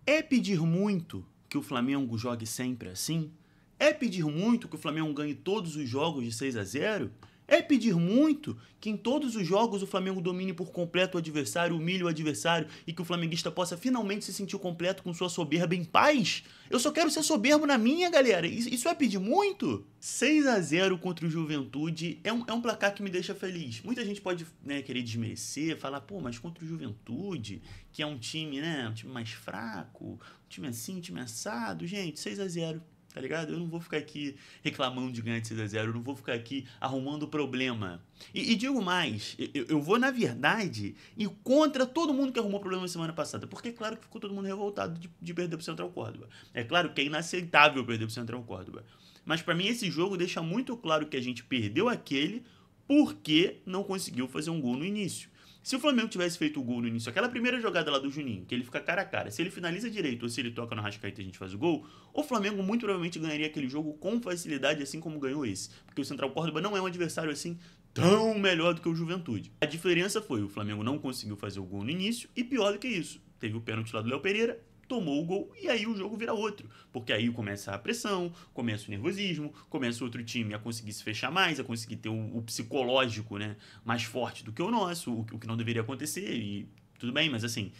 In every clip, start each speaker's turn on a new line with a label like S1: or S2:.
S1: É pedir muito que o Flamengo jogue sempre assim? É pedir muito que o Flamengo ganhe todos os jogos de 6-0? É pedir muito que em todos os jogos o Flamengo domine por completo o adversário, humilhe o adversário e que o flamenguista possa finalmente se sentir completo com sua soberba em paz? Eu só quero ser soberbo na minha, galera. Isso é pedir muito? 6-0 contra o Juventude é um placar que me deixa feliz. Muita gente pode, né, querer desmerecer, falar, pô, mas contra o Juventude, que é um time, né, um time mais fraco, um time assim, um time assado. Gente, 6-0. Tá ligado? Eu não vou ficar aqui reclamando de ganhar de 6-0, eu não vou ficar aqui arrumando problema. E digo mais, eu vou, na verdade, ir contra todo mundo que arrumou problema na semana passada. Porque é claro que ficou todo mundo revoltado de perder pro Central Córdoba. É claro que é inaceitável perder pro Central Córdoba. Mas pra mim esse jogo deixa muito claro que a gente perdeu aquele porque não conseguiu fazer um gol no início. Se o Flamengo tivesse feito o gol no início, aquela primeira jogada lá do Juninho, que ele fica cara a cara, se ele finaliza direito ou se ele toca no Arrascaeta e a gente faz o gol, o Flamengo muito provavelmente ganharia aquele jogo com facilidade, assim como ganhou esse. Porque o Central Córdoba não é um adversário assim tão melhor do que o Juventude. A diferença foi, o Flamengo não conseguiu fazer o gol no início e pior do que isso, teve o pênalti lá do Léo Pereira, tomou o gol e aí o jogo vira outro. Porque aí começa a pressão, começa o nervosismo, começa o outro time a conseguir se fechar mais, a conseguir ter o psicológico, né, mais forte do que o nosso, o que não deveria acontecer. E tudo bem, mas assim,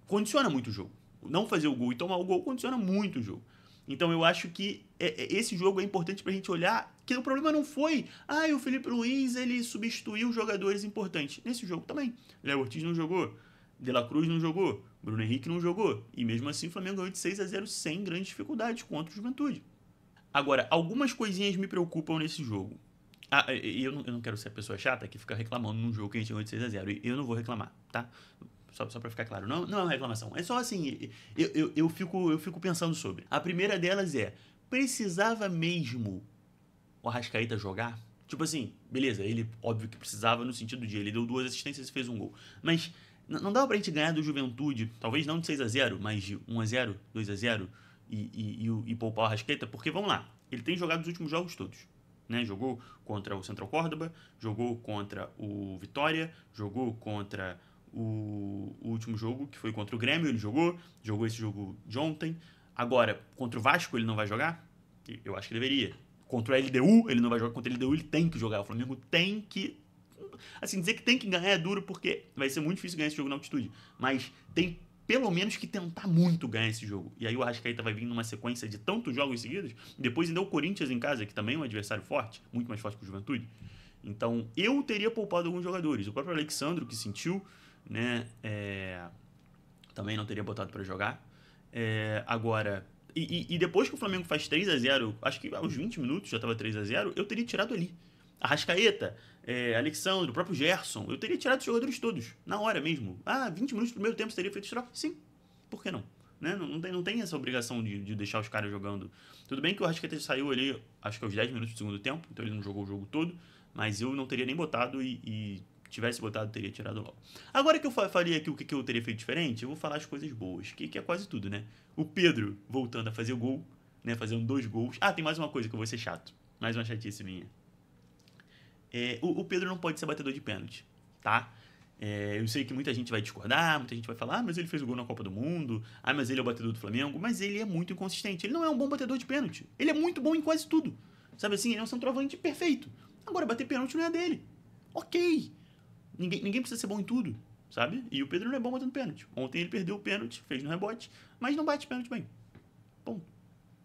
S1: condiciona muito o jogo. Não fazer o gol e tomar o gol condiciona muito o jogo. Então eu acho que esse jogo é importante pra gente olhar que o problema não foi, o Felipe Luiz ele substituiu jogadores importantes. Nesse jogo também. Léo Ortiz não jogou, De La Cruz não jogou, Bruno Henrique não jogou. E mesmo assim o Flamengo ganhou de 6-0 sem grandes dificuldades contra o Juventude. Agora, algumas coisinhas me preocupam nesse jogo. Eu não quero ser a pessoa chata que fica reclamando num jogo que a gente ganhou de 6-0. E eu não vou reclamar, tá? Só pra ficar claro. Não é uma reclamação. É só assim, eu fico pensando sobre. A primeira delas é, precisava mesmo o Arrascaeta jogar? Tipo assim, beleza, ele óbvio que precisava no sentido de ele deu 2 assistências e fez um gol. Mas não dava pra gente ganhar do Juventude, talvez não de 6-0, mas de 1-0, 2-0 e poupar o Arrascaeta, porque vamos lá, ele tem jogado os últimos jogos todos. Né? Jogou contra o Central Córdoba, jogou contra o Vitória, jogou contra o último jogo, que foi contra o Grêmio, ele jogou esse jogo de ontem. Agora, contra o Vasco ele não vai jogar? Eu acho que deveria. Contra o LDU, ele não vai jogar. Contra o LDU, ele tem que jogar. O Flamengo tem que. Assim, dizer que tem que ganhar é duro porque vai ser muito difícil ganhar esse jogo na altitude. Mas tem pelo menos que tentar muito ganhar esse jogo. E aí o Arrascaeta vai vir numa sequência de tantos jogos seguidos. Depois ainda o Corinthians em casa, que também é um adversário forte, muito mais forte que o Juventude. Então eu teria poupado alguns jogadores. O próprio Alexandro, que sentiu, né? Também não teria botado para jogar. Agora. E depois que o Flamengo faz 3-0, acho que aos 20 minutos já tava 3-0, eu teria tirado ali. Arrascaeta, Alexandre, o próprio Gerson, eu teria tirado os jogadores todos, na hora mesmo. 20 minutos do primeiro tempo você teria feito troca? Sim, por que não? Né? Não tem essa obrigação de deixar os caras jogando. Tudo bem que o Arrascaeta saiu ali, acho que aos 10 minutos do segundo tempo, então ele não jogou o jogo todo, mas eu não teria nem botado e tivesse botado, teria tirado logo. Agora que eu falei aqui o que eu teria feito diferente, eu vou falar as coisas boas, que é quase tudo, né? O Pedro voltando a fazer o gol, né? Fazendo 2 gols. Tem mais uma coisa que eu vou ser chato. Mais uma chatice minha. O Pedro não pode ser batedor de pênalti, tá? Eu sei que muita gente vai discordar, muita gente vai falar, mas ele fez o gol na Copa do Mundo, mas ele é o batedor do Flamengo, mas ele é muito inconsistente. Ele não é um bom batedor de pênalti. Ele é muito bom em quase tudo. Sabe assim, ele é um centroavante perfeito. Agora, bater pênalti não é dele. Ok. Ninguém precisa ser bom em tudo, sabe? E o Pedro não é bom batendo pênalti. Ontem ele perdeu o pênalti, fez no rebote, mas não bate pênalti bem. Bom.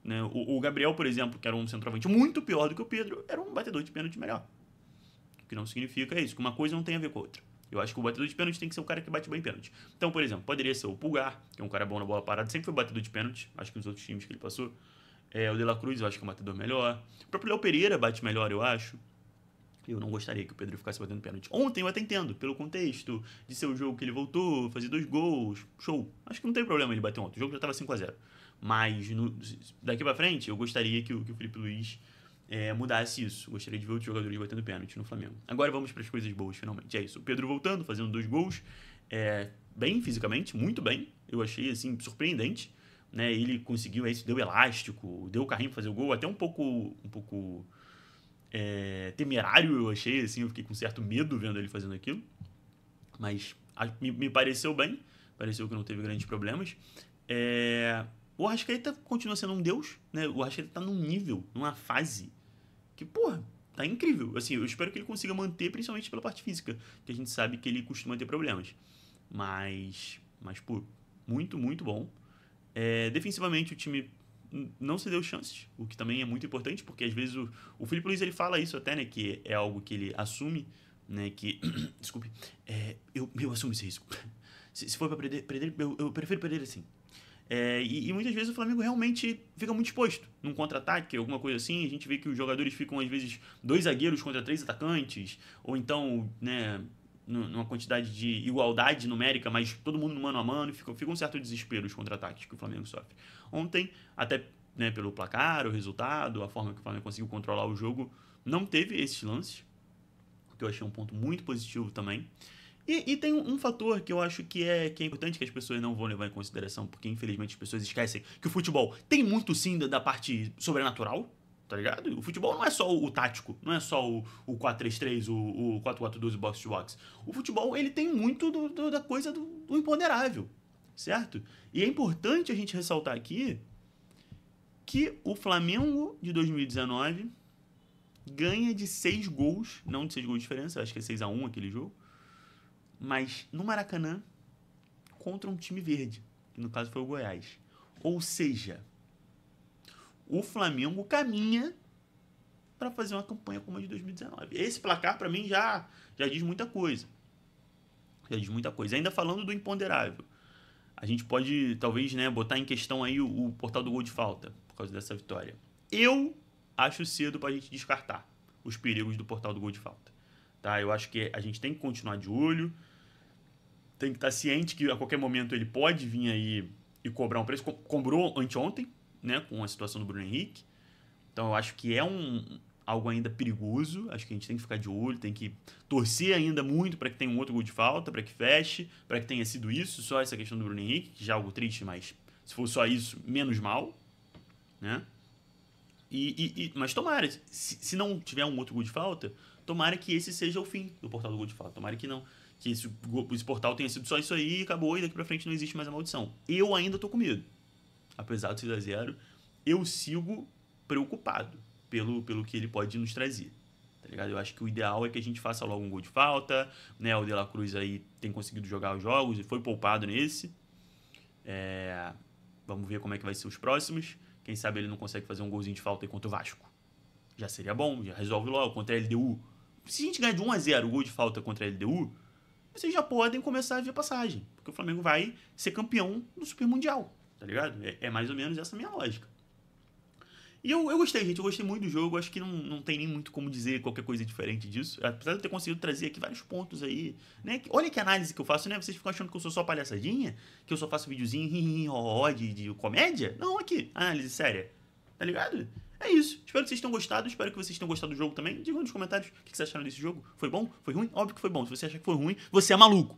S1: Né? O Gabriel, por exemplo, que era um centroavante muito pior do que o Pedro, era um batedor de pênalti melhor. O que não significa isso, que uma coisa não tem a ver com a outra. Eu acho que o batedor de pênalti tem que ser o cara que bate bem pênalti. Então, por exemplo, poderia ser o Pulgar, que é um cara bom na bola parada, sempre foi batedor de pênalti, acho que nos outros times que ele passou. O De La Cruz, eu acho que é um batedor melhor. O próprio Léo Pereira bate melhor, eu acho. Eu não gostaria que o Pedro ficasse batendo pênalti. Ontem eu até entendo, pelo contexto de ser o jogo que ele voltou, fazer 2 gols, show. Acho que não tem problema ele bater ontem, o jogo já tava 5-0. Mas daqui pra frente eu gostaria que o Felipe Luiz mudasse isso. Gostaria de ver outros jogadores batendo pênalti no Flamengo. Agora vamos para as coisas boas, finalmente. É isso, o Pedro voltando, fazendo 2 gols, bem fisicamente, muito bem. Eu achei, assim, surpreendente. Né? Ele conseguiu isso, deu elástico, deu o carrinho pra fazer o gol, até um pouco temerário, eu achei, assim, eu fiquei com certo medo vendo ele fazendo aquilo, mas me pareceu bem, pareceu que não teve grandes problemas. O Arrascaeta continua sendo um deus, né? O Arrascaeta tá num nível, numa fase que, porra, tá incrível. Assim, eu espero que ele consiga manter, principalmente pela parte física, que a gente sabe que ele costuma ter problemas. Mas pô, muito, muito bom. Defensivamente, o time não se deu chances, o que também é muito importante, porque às vezes o Filipe Luiz ele fala isso até, né? Que é algo que ele assume, né? Que, desculpe, eu assumo esse risco. Se for pra perder eu prefiro perder assim. E muitas vezes o Flamengo realmente fica muito exposto num contra-ataque, alguma coisa assim. A gente vê que os jogadores ficam, às vezes, 2 zagueiros contra 3 atacantes, ou então, né, numa quantidade de igualdade numérica, mas todo mundo no mano a mano, fica um certo desespero os contra-ataques que o Flamengo sofre. Ontem, até, né, pelo placar, o resultado, a forma que o Flamengo conseguiu controlar o jogo, não teve esses lances, que eu achei um ponto muito positivo também. E tem um fator que eu acho que é importante, que as pessoas não vão levar em consideração, porque infelizmente as pessoas esquecem que o futebol tem muito sim da parte sobrenatural, tá ligado? O futebol não é só o tático, não é só o 4-3-3, o 4-4-2, o box-to-box. O futebol, ele tem muito da coisa do imponderável, certo? E é importante a gente ressaltar aqui que o Flamengo de 2019 ganha de 6 gols, não de 6 gols de diferença, acho que é 6-1 aquele jogo, mas no Maracanã, contra um time verde, que no caso foi o Goiás. Ou seja, o Flamengo caminha para fazer uma campanha como a de 2019. Esse placar, para mim, já diz muita coisa. Já diz muita coisa. Ainda falando do imponderável, a gente pode, talvez, né, botar em questão aí o portal do gol de falta, por causa dessa vitória. Eu acho cedo para a gente descartar os perigos do portal do gol de falta. Tá? Eu acho que a gente tem que continuar de olho, tem que estar ciente que a qualquer momento ele pode vir aí e cobrar um preço. Cobrou anteontem, né, com a situação do Bruno Henrique. Então eu acho que é algo ainda perigoso. Acho que a gente tem que ficar de olho, tem que torcer ainda muito para que tenha um outro gol de falta, para que feche, para que tenha sido isso, só essa questão do Bruno Henrique, que já é algo triste, mas se for só isso, menos mal, né? Mas tomara, se não tiver um outro gol de falta, tomara que esse seja o fim do portal do gol de falta. Tomara que não, que esse portal tenha sido só isso aí e acabou, e daqui pra frente não existe mais a maldição. Eu ainda tô com medo. Apesar do 6-0, eu sigo preocupado pelo que ele pode nos trazer. Tá ligado? Eu acho que o ideal é que a gente faça logo um gol de falta, né? O De La Cruz aí tem conseguido jogar os jogos e foi poupado nesse. Vamos ver como é que vai ser os próximos. Quem sabe ele não consegue fazer um golzinho de falta aí contra o Vasco. Já seria bom, já resolve logo contra a LDU. Se a gente ganhar de 1-0 o gol de falta contra a LDU, vocês já podem começar a ver passagem. Porque o Flamengo vai ser campeão do Super Mundial, tá ligado? É mais ou menos essa minha lógica. E eu gostei, gente. Eu gostei muito do jogo. Acho que não tem nem muito como dizer qualquer coisa diferente disso. Apesar de eu ter conseguido trazer aqui vários pontos aí, né? Olha que análise que eu faço, né? Vocês ficam achando que eu sou só palhaçadinha? Que eu só faço videozinho de comédia? Não, aqui. Análise séria. Tá ligado? É isso. Espero que vocês tenham gostado. Espero que vocês tenham gostado do jogo também. Digam nos comentários o que vocês acharam desse jogo. Foi bom? Foi ruim? Óbvio que foi bom. Se você acha que foi ruim, você é maluco.